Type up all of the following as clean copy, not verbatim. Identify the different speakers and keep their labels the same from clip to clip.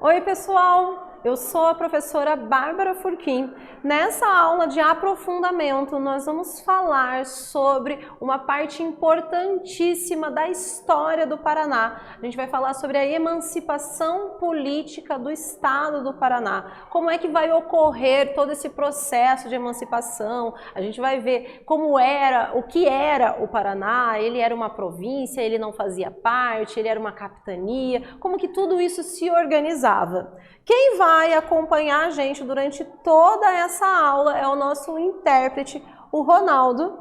Speaker 1: Oi, pessoal! Eu sou a professora Bárbara Furquim. Nessa aula de aprofundamento, nós vamos falar sobre uma parte importantíssima da história do Paraná. A gente vai falar sobre a emancipação política do estado do Paraná. Como é que vai ocorrer todo esse processo de emancipação? A gente vai ver como era, o que era o Paraná. Ele era uma província, ele não fazia parte, ele era uma capitania. Como que tudo isso se organizava? Quem vai acompanhar a gente durante toda essa aula é o nosso intérprete, o Ronaldo,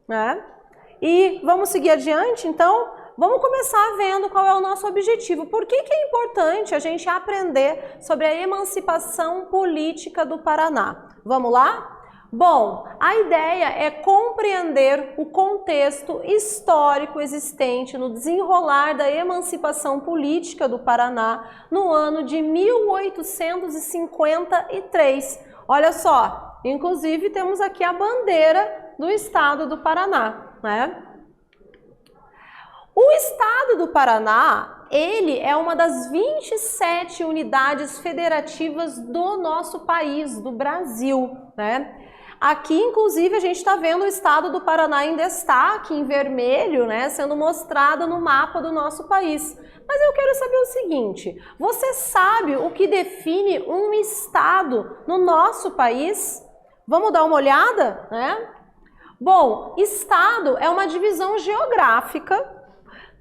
Speaker 1: né? E vamos seguir adiante, então? Vamos começar vendo qual é o nosso objetivo. Por que é importante a gente aprender sobre a emancipação política do Paraná? Vamos lá? Bom, a ideia é compreender o contexto histórico existente no desenrolar da emancipação política do Paraná no ano de 1853. Olha só, inclusive temos aqui a bandeira do estado do Paraná, né? O estado do Paraná, ele é uma das 27 unidades federativas do nosso país, do Brasil, né? Aqui, inclusive, a gente está vendo o estado do Paraná em destaque, em vermelho, né, sendo mostrado no mapa do nosso país. Mas eu quero saber o seguinte, você sabe o que define um estado no nosso país? Vamos dar uma olhada, né? Bom, estado é uma divisão geográfica,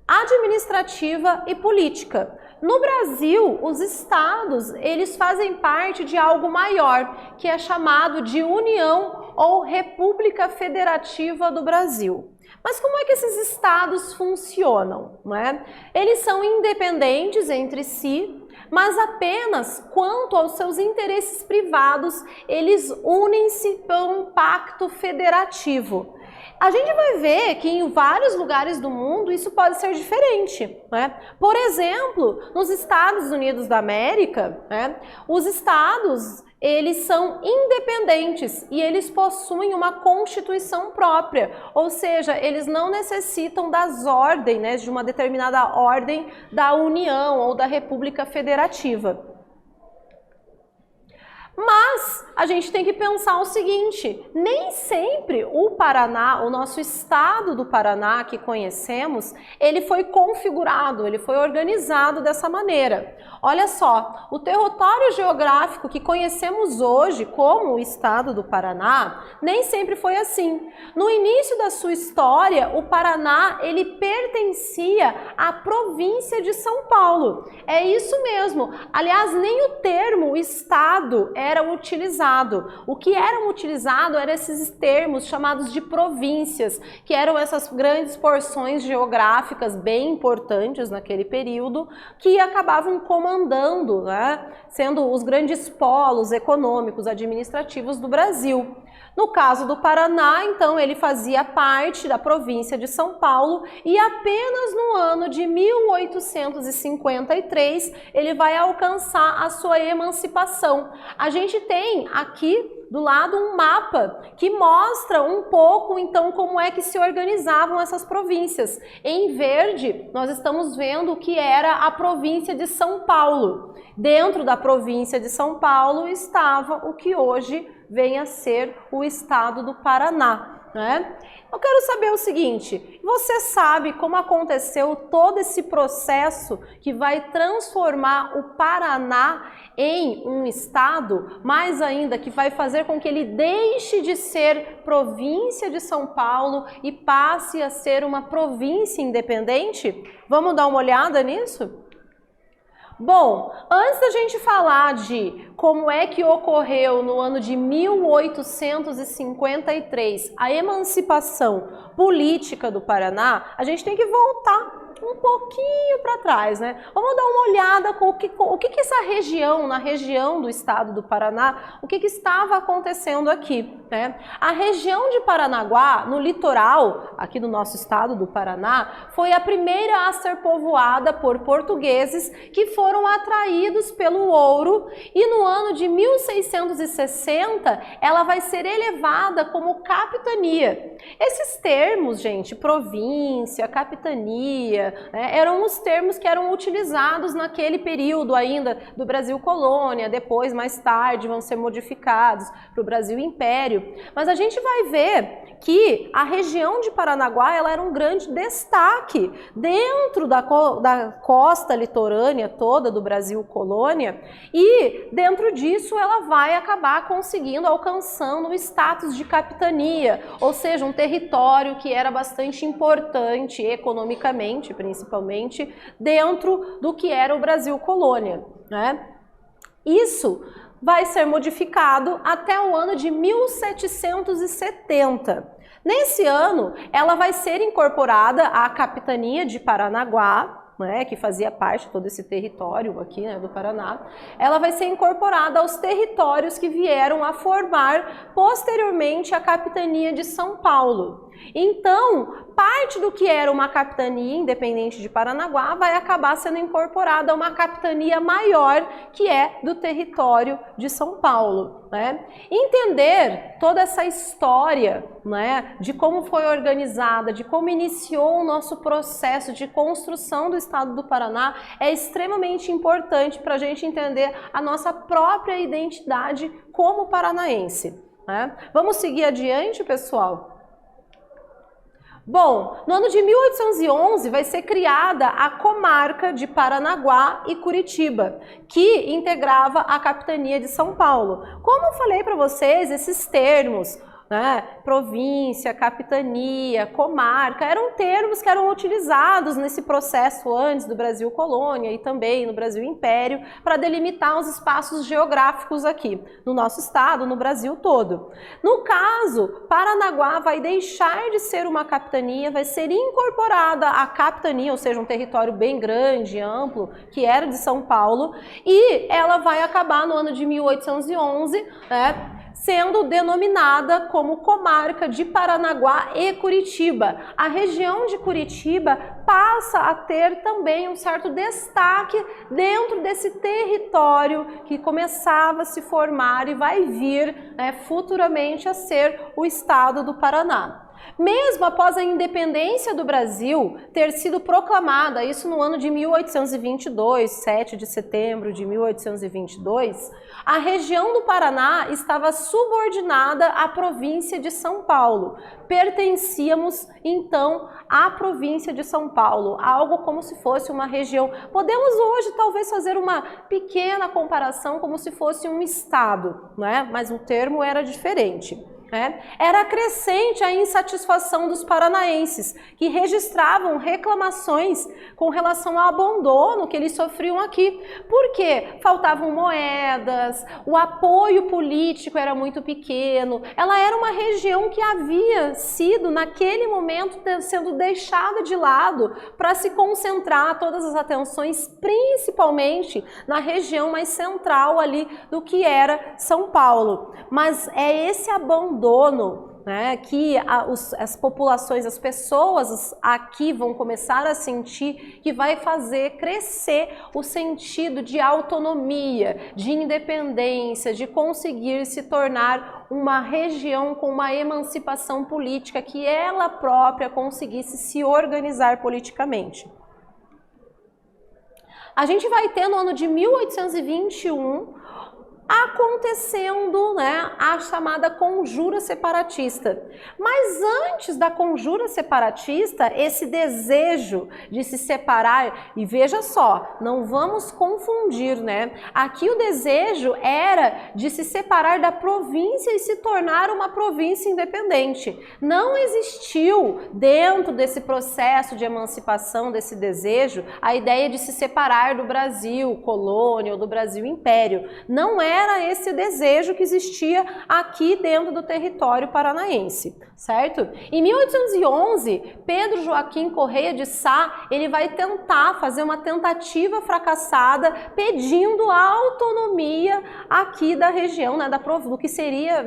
Speaker 1: administrativa e política. No Brasil, os estados, eles fazem parte de algo maior, que é chamado de União ou República Federativa do Brasil. Mas como é que esses estados funcionam, né? Eles são independentes entre si, mas apenas quanto aos seus interesses privados, eles unem-se por um pacto federativo. A gente vai ver que em vários lugares do mundo isso pode ser diferente, né? Por exemplo, nos Estados Unidos da América, né, os estados, eles são independentes e eles possuem uma constituição própria, ou seja, eles não necessitam das ordens, né, de uma determinada ordem da União ou da República Federativa. Mas a gente tem que pensar o seguinte, nem sempre o Paraná, o nosso estado do Paraná que conhecemos, ele foi configurado, ele foi organizado dessa maneira. Olha só, o território geográfico que conhecemos hoje como o estado do Paraná, nem sempre foi assim. No início da sua história, o Paraná, ele pertencia à província de São Paulo. É isso mesmo. Aliás, nem o termo estado era utilizado. O que eram utilizados eram esses termos chamados de províncias, que eram essas grandes porções geográficas bem importantes naquele período, que acabavam comandando, né, sendo os grandes polos econômicos, administrativos do Brasil. No caso do Paraná, então, ele fazia parte da província de São Paulo e apenas no ano de 1853 ele vai alcançar a sua emancipação. A gente tem aqui do lado um mapa que mostra um pouco, então, como é que se organizavam essas províncias. Em verde, nós estamos vendo o que era a província de São Paulo. Dentro da província de São Paulo estava o que hoje vem a ser o estado do Paraná, né? Eu quero saber o seguinte, você sabe como aconteceu todo esse processo que vai transformar o Paraná em um estado, mais ainda que vai fazer com que ele deixe de ser província de São Paulo e passe a ser uma província independente? Vamos dar uma olhada nisso? Bom, antes da gente falar de como é que ocorreu no ano de 1853 a emancipação política do Paraná, a gente tem que voltar um pouquinho para trás, né? Vamos dar uma olhada com o que essa região, na região do estado do Paraná, o que estava acontecendo aqui, né? A região de Paranaguá, no litoral, aqui do nosso estado do Paraná, foi a primeira a ser povoada por portugueses que foram atraídos pelo ouro e no ano de 1660 ela vai ser elevada como capitania. Esses termos, gente, província, capitania, colônia, né? Eram os termos que eram utilizados naquele período ainda do Brasil colônia, depois, mais tarde, vão ser modificados para o Brasil Império. Mas a gente vai ver que a região de Paranaguá ela era um grande destaque dentro da costa litorânea toda do Brasil colônia, e dentro disso ela vai acabar conseguindo, alcançando o status de capitania, ou seja, um território que era bastante importante economicamente, principalmente, dentro do que era o Brasil colônia, né? Isso vai ser modificado até o ano de 1770. Nesse ano, ela vai ser incorporada à capitania de Paranaguá, né, que fazia parte de todo esse território aqui, né, do Paraná. Ela vai ser incorporada aos territórios que vieram a formar posteriormente a capitania de São Paulo. Então, parte do que era uma capitania independente de Paranaguá vai acabar sendo incorporada a uma capitania maior, que é do território de São Paulo, né? Entender toda essa história, né, de como foi organizada, de como iniciou o nosso processo de construção do estado do Paraná é extremamente importante para a gente entender a nossa própria identidade como paranaense, né? Vamos seguir adiante, pessoal? Bom, no ano de 1811 vai ser criada a comarca de Paranaguá e Curitiba, que integrava a capitania de São Paulo. Como eu falei para vocês, esses termos, né, província, capitania, comarca, eram termos que eram utilizados nesse processo antes do Brasil colônia e também no Brasil Império para delimitar os espaços geográficos aqui no nosso estado, no Brasil todo. No caso, Paranaguá vai deixar de ser uma capitania, vai ser incorporada à capitania, ou seja, um território bem grande, amplo, que era de São Paulo, e ela vai acabar no ano de 1811, né, sendo denominada como comarca de Paranaguá e Curitiba. A região de Curitiba passa a ter também um certo destaque dentro desse território que começava a se formar e vai vir, né, futuramente a ser o estado do Paraná. Mesmo após a independência do Brasil ter sido proclamada, isso no ano de 1822, 7 de setembro de 1822, a região do Paraná estava subordinada à província de São Paulo. Pertencíamos, então, à província de São Paulo, algo como se fosse uma região. Podemos hoje talvez fazer uma pequena comparação como se fosse um estado, né? Mas o termo era diferente. Era crescente a insatisfação dos paranaenses, que registravam reclamações com relação ao abandono que eles sofriam aqui. Por quê? Faltavam moedas, o apoio político era muito pequeno, ela era uma região que havia sido, naquele momento, sendo deixada de lado para se concentrar todas as atenções, principalmente na região mais central ali do que era São Paulo. Mas é esse abandono, né, que as populações, as pessoas aqui vão começar a sentir, que vai fazer crescer o sentido de autonomia, de independência, de conseguir se tornar uma região com uma emancipação política, que ela própria conseguisse se organizar politicamente. A gente vai ter no ano de 1821 acontecendo, né, a chamada conjura separatista. Mas antes da conjura separatista, esse desejo de se separar, e veja só, não vamos confundir, né? Aqui o desejo era de se separar da província e se tornar uma província independente. Não existiu dentro desse processo de emancipação, desse desejo, a ideia de se separar do Brasil colônia ou do Brasil império. Não era esse desejo que existia aqui dentro do território paranaense, certo? Em 1811, Pedro Joaquim Correia de Sá, ele vai tentar fazer uma tentativa fracassada pedindo a autonomia aqui da região, né, do que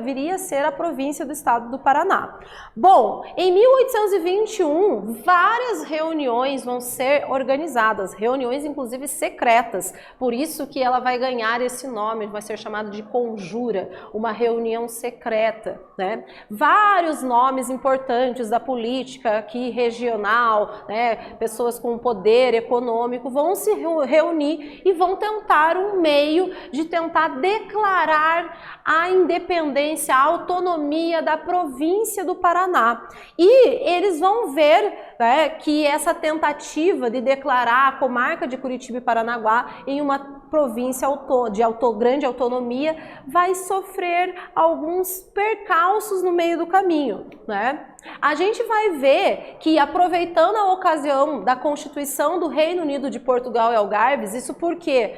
Speaker 1: viria a ser a província do estado do Paraná. Bom, em 1821, várias reuniões vão ser organizadas, reuniões inclusive secretas, por isso que ela vai ganhar esse nome, vai ser chamada de conjura, uma reunião secreta, né? Vários nomes importantes da política aqui regional, né? Pessoas com poder econômico vão se reunir e vão tentar um meio de tentar declarar a independência, a autonomia da província do Paraná. E eles vão ver, né, que essa tentativa de declarar a comarca de Curitiba e Paranaguá em uma província de grande autonomia vai sofrer alguns percalços no meio do caminho, né? A gente vai ver que, aproveitando a ocasião da Constituição do Reino Unido de Portugal e Algarves, isso porque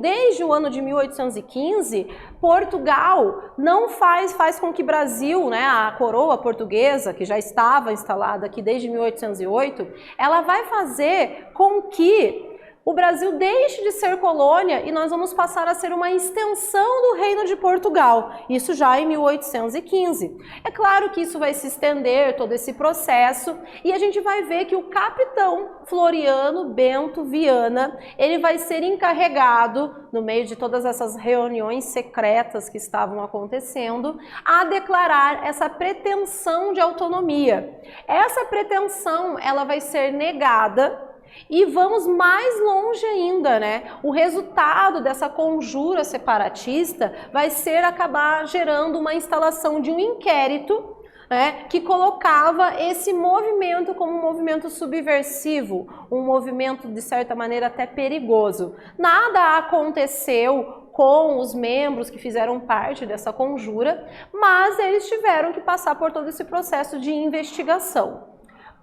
Speaker 1: desde o ano de 1815, Portugal não faz com que Brasil, né, a coroa portuguesa, que já estava instalada aqui desde 1808, ela vai fazer com que o Brasil deixe de ser colônia e nós vamos passar a ser uma extensão do Reino de Portugal, isso já em 1815. É claro que isso vai se estender, todo esse processo, e a gente vai ver que o capitão Floriano Bento Viana, ele vai ser encarregado, no meio de todas essas reuniões secretas que estavam acontecendo, a declarar essa pretensão de autonomia. Essa pretensão, ela vai ser negada. E vamos mais longe ainda, né? O resultado dessa conjura separatista vai ser acabar gerando uma instalação de um inquérito, né, que colocava esse movimento como um movimento subversivo, um movimento de certa maneira até perigoso. Nada aconteceu com os membros que fizeram parte dessa conjura, mas eles tiveram que passar por todo esse processo de investigação.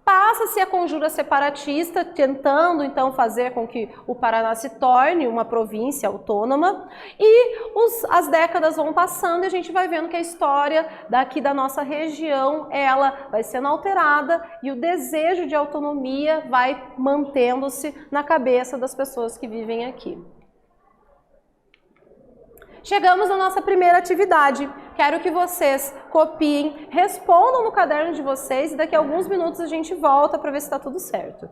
Speaker 1: Passa-se a conjura separatista, tentando então fazer com que o Paraná se torne uma província autônoma, e as décadas vão passando e a gente vai vendo que a história daqui da nossa região, ela vai sendo alterada e o desejo de autonomia vai mantendo-se na cabeça das pessoas que vivem aqui. Chegamos na nossa primeira atividade. Quero que vocês copiem, respondam no caderno de vocês e daqui a alguns minutos a gente volta para ver se está tudo certo.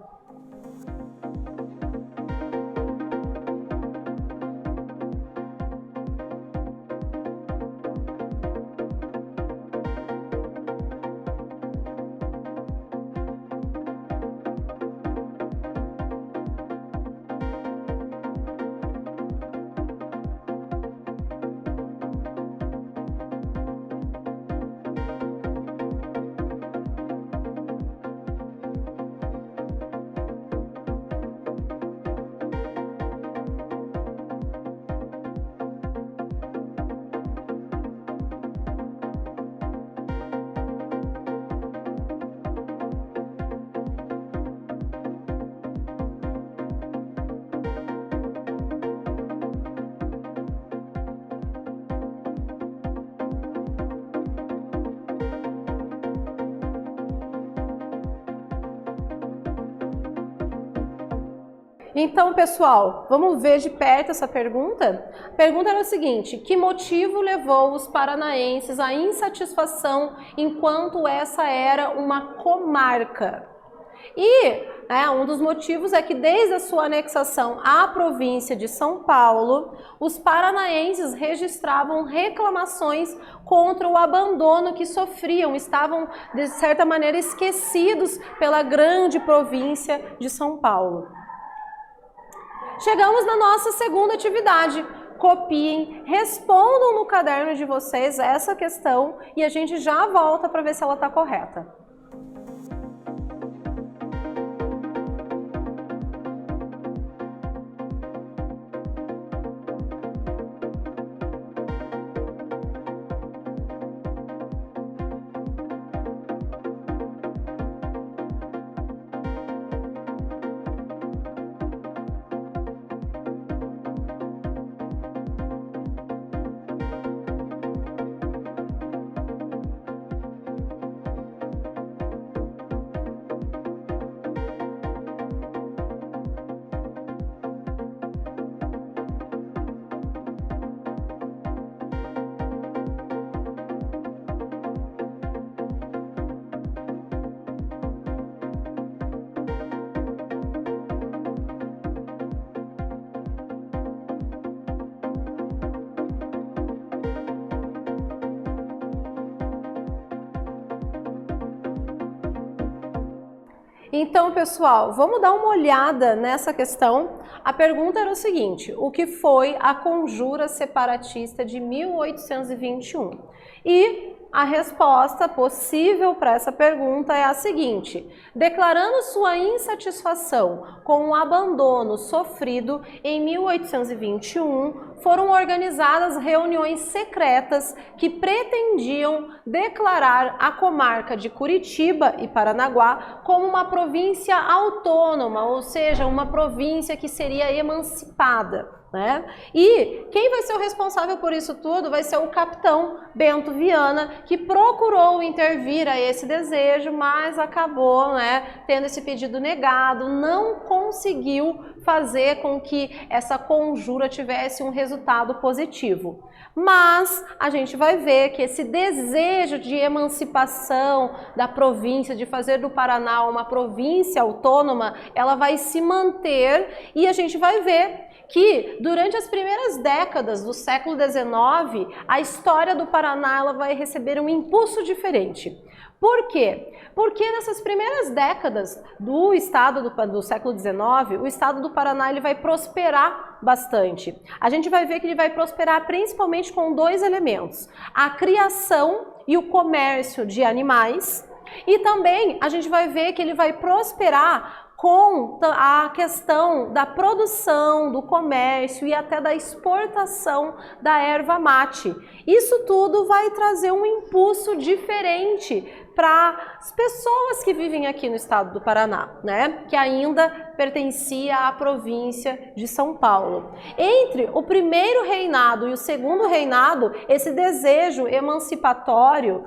Speaker 1: Então, pessoal, vamos ver de perto essa pergunta? A pergunta era o seguinte: que motivo levou os paranaenses à insatisfação enquanto essa era uma comarca? E um dos motivos é que desde a sua anexação à província de São Paulo, os paranaenses registravam reclamações contra o abandono que sofriam, estavam de certa maneira esquecidos pela grande província de São Paulo. Chegamos na nossa segunda atividade. Copiem, respondam no caderno de vocês essa questão e a gente já volta para ver se ela está correta. Então, pessoal, vamos dar uma olhada nessa questão. A pergunta era o seguinte: o que foi a Conjura Separatista de 1821? E a resposta possível para essa pergunta é a seguinte: declarando sua insatisfação com o abandono sofrido em 1821, foram organizadas reuniões secretas que pretendiam declarar a comarca de Curitiba e Paranaguá como uma província autônoma, ou seja, uma província que seria emancipada. Né? E quem vai ser o responsável por isso tudo vai ser o capitão Bento Viana, que procurou intervir a esse desejo, mas acabou, né, tendo esse pedido negado, não conseguiu fazer com que essa conjura tivesse um resultado positivo. Mas a gente vai ver que esse desejo de emancipação da província, de fazer do Paraná uma província autônoma, ela vai se manter, e a gente vai ver que durante as primeiras décadas do século XIX, a história do Paraná ela vai receber um impulso diferente. Por quê? Porque nessas primeiras décadas do estado do século XIX, o estado do Paraná ele vai prosperar bastante. A gente vai ver que ele vai prosperar principalmente com dois elementos: a criação e o comércio de animais, e também a gente vai ver que ele vai prosperar com a questão da produção, do comércio e até da exportação da erva mate. Isso tudo vai trazer um impulso diferente para as pessoas que vivem aqui no estado do Paraná, né? Que ainda pertencia à província de São Paulo. Entre o primeiro reinado e o segundo reinado, esse desejo emancipatório,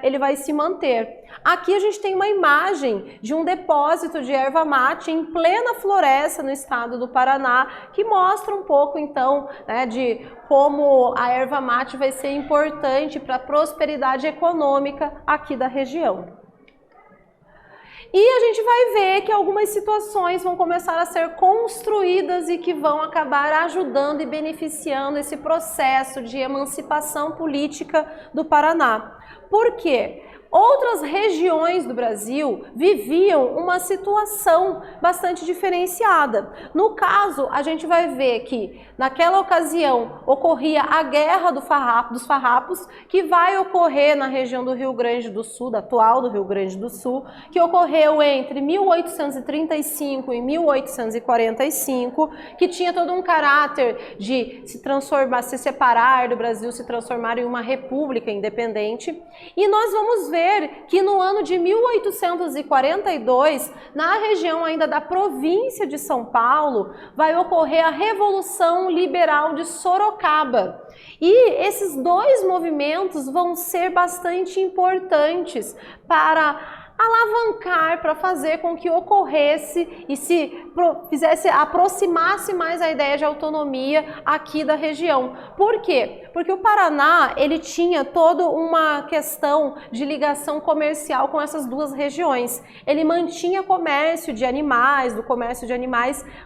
Speaker 1: ele vai se manter. Aqui a gente tem uma imagem de um depósito de erva mate em plena floresta no estado do Paraná, que mostra um pouco então, né, de como a erva mate vai ser importante para a prosperidade econômica aqui da região. E a gente vai ver que algumas situações vão começar a ser construídas e que vão acabar ajudando e beneficiando esse processo de emancipação política do Paraná. Por quê? Outras regiões do Brasil viviam uma situação bastante diferenciada. No caso, a gente vai ver que naquela ocasião ocorria a Guerra dos Farrapos, que vai ocorrer na região do Rio Grande do Sul, da atual do Rio Grande do Sul, que ocorreu entre 1835 e 1845, que tinha todo um caráter de se separar do Brasil, se transformar em uma república independente. E nós vamos ver que no ano de 1842, na região ainda da província de São Paulo, vai ocorrer a Revolução Liberal de Sorocaba. E esses dois movimentos vão ser bastante importantes para alavancar, para fazer com que ocorresse e aproximasse mais a ideia de autonomia aqui da região. Por quê? Porque o Paraná, ele tinha toda uma questão de ligação comercial com essas duas regiões. Ele mantinha comércio de animais,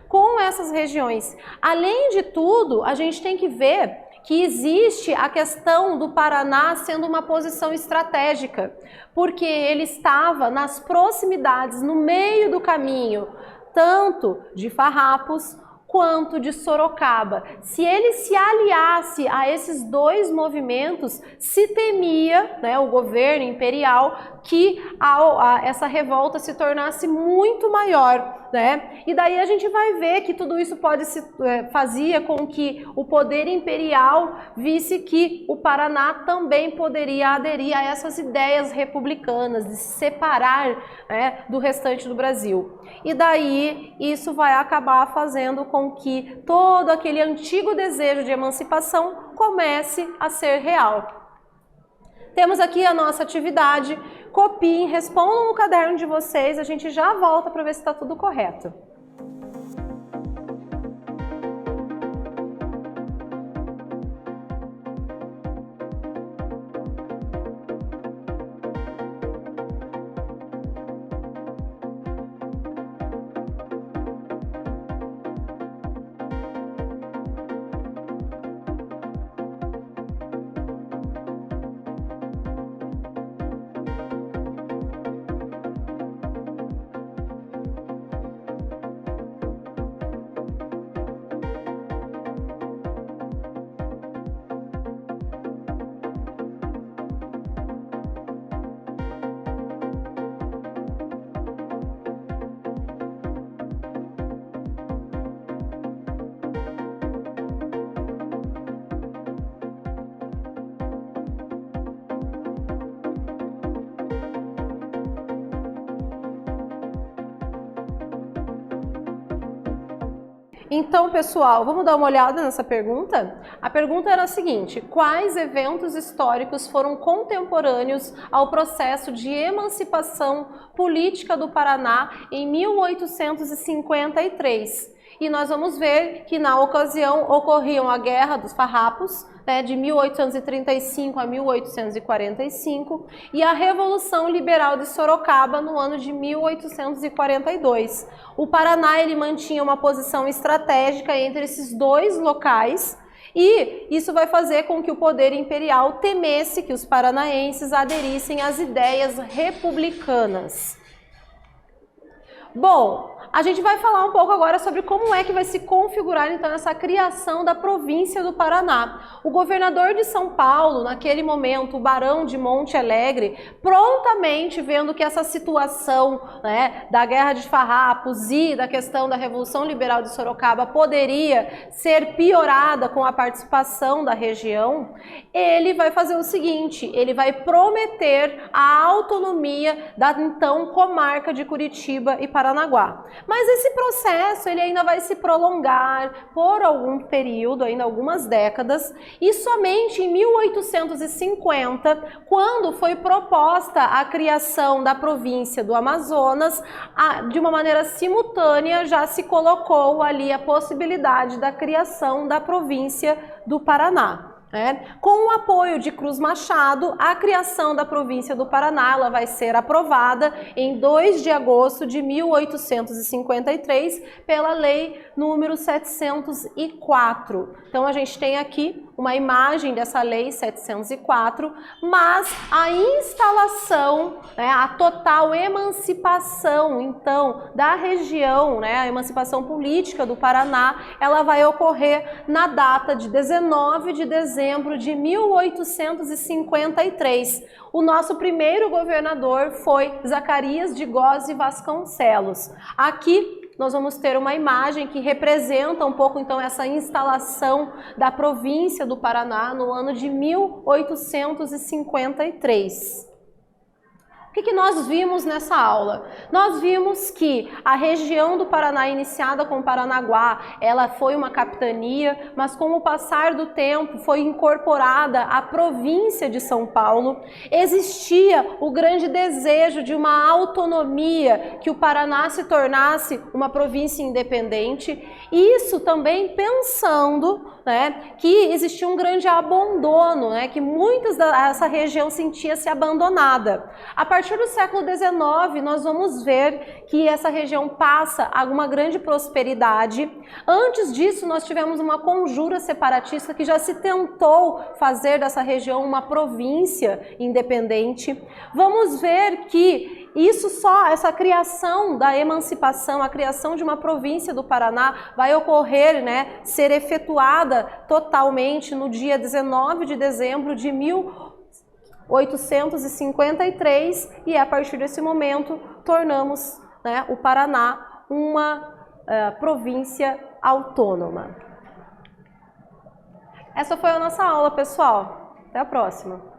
Speaker 1: com essas regiões. Além de tudo, a gente tem que ver que existe a questão do Paraná sendo uma posição estratégica, porque ele estava nas proximidades, no meio do caminho, tanto de Farrapos quanto de Sorocaba. Se ele se aliasse a esses dois movimentos, se temia, né, o governo imperial, que essa revolta se tornasse muito maior. Né? E daí a gente vai ver que tudo isso fazia com que o poder imperial visse que o Paraná também poderia aderir a essas ideias republicanas de se separar, né, do restante do Brasil. E daí isso vai acabar fazendo com que todo aquele antigo desejo de emancipação comece a ser real. Temos aqui a nossa atividade, copiem, respondam no caderno de vocês, a gente já volta para ver se está tudo correto. Então, pessoal, vamos dar uma olhada nessa pergunta? A pergunta era a seguinte: quais eventos históricos foram contemporâneos ao processo de emancipação política do Paraná em 1853? E nós vamos ver que na ocasião ocorriam a Guerra dos Farrapos, de 1835 a 1845, e a Revolução Liberal de Sorocaba no ano de 1842. O Paraná ele mantinha uma posição estratégica entre esses dois locais, e isso vai fazer com que o poder imperial temesse que os paranaenses aderissem às ideias republicanas. Bom, a gente vai falar um pouco agora sobre como é que vai se configurar então essa criação da província do Paraná. O governador de São Paulo, naquele momento, o Barão de Monte Alegre, prontamente vendo que essa situação, da Guerra de Farrapos e da questão da Revolução Liberal de Sorocaba poderia ser piorada com a participação da região, ele vai fazer o seguinte: ele vai prometer a autonomia da então comarca de Curitiba e Paranaguá. Mas esse processo ele ainda vai se prolongar por algum período, ainda algumas décadas, e somente em 1850, quando foi proposta a criação da província do Amazonas, de uma maneira simultânea já se colocou ali a possibilidade da criação da província do Paraná. Com o apoio de Cruz Machado, a criação da província do Paraná ela vai ser aprovada em 2 de agosto de 1853 pela Lei número 704. Então a gente tem aqui uma imagem dessa Lei 704, mas a instalação, a total emancipação então da região, a emancipação política do Paraná, ela vai ocorrer na data de 19 de dezembro de 1853. O nosso primeiro governador foi Zacarias de Góes e Vasconcelos. Aqui nós vamos ter uma imagem que representa um pouco então essa instalação da província do Paraná no ano de 1853. O que nós vimos nessa aula? Nós vimos que a região do Paraná, iniciada com Paranaguá, ela foi uma capitania, mas com o passar do tempo foi incorporada à província de São Paulo. Existia o grande desejo de uma autonomia, que o Paraná se tornasse uma província independente. Isso também pensando que existia um grande abandono, que essa região sentia-se abandonada. A partir do século XIX, nós vamos ver que essa região passa a uma grande prosperidade. Antes disso, nós tivemos uma conjura separatista que já se tentou fazer dessa região uma província independente. Vamos ver que essa criação da emancipação, a criação de uma província do Paraná vai ocorrer, ser efetuada totalmente no dia 19 de dezembro de 1853, e a partir desse momento tornamos o Paraná uma província autônoma. Essa foi a nossa aula, pessoal. Até a próxima.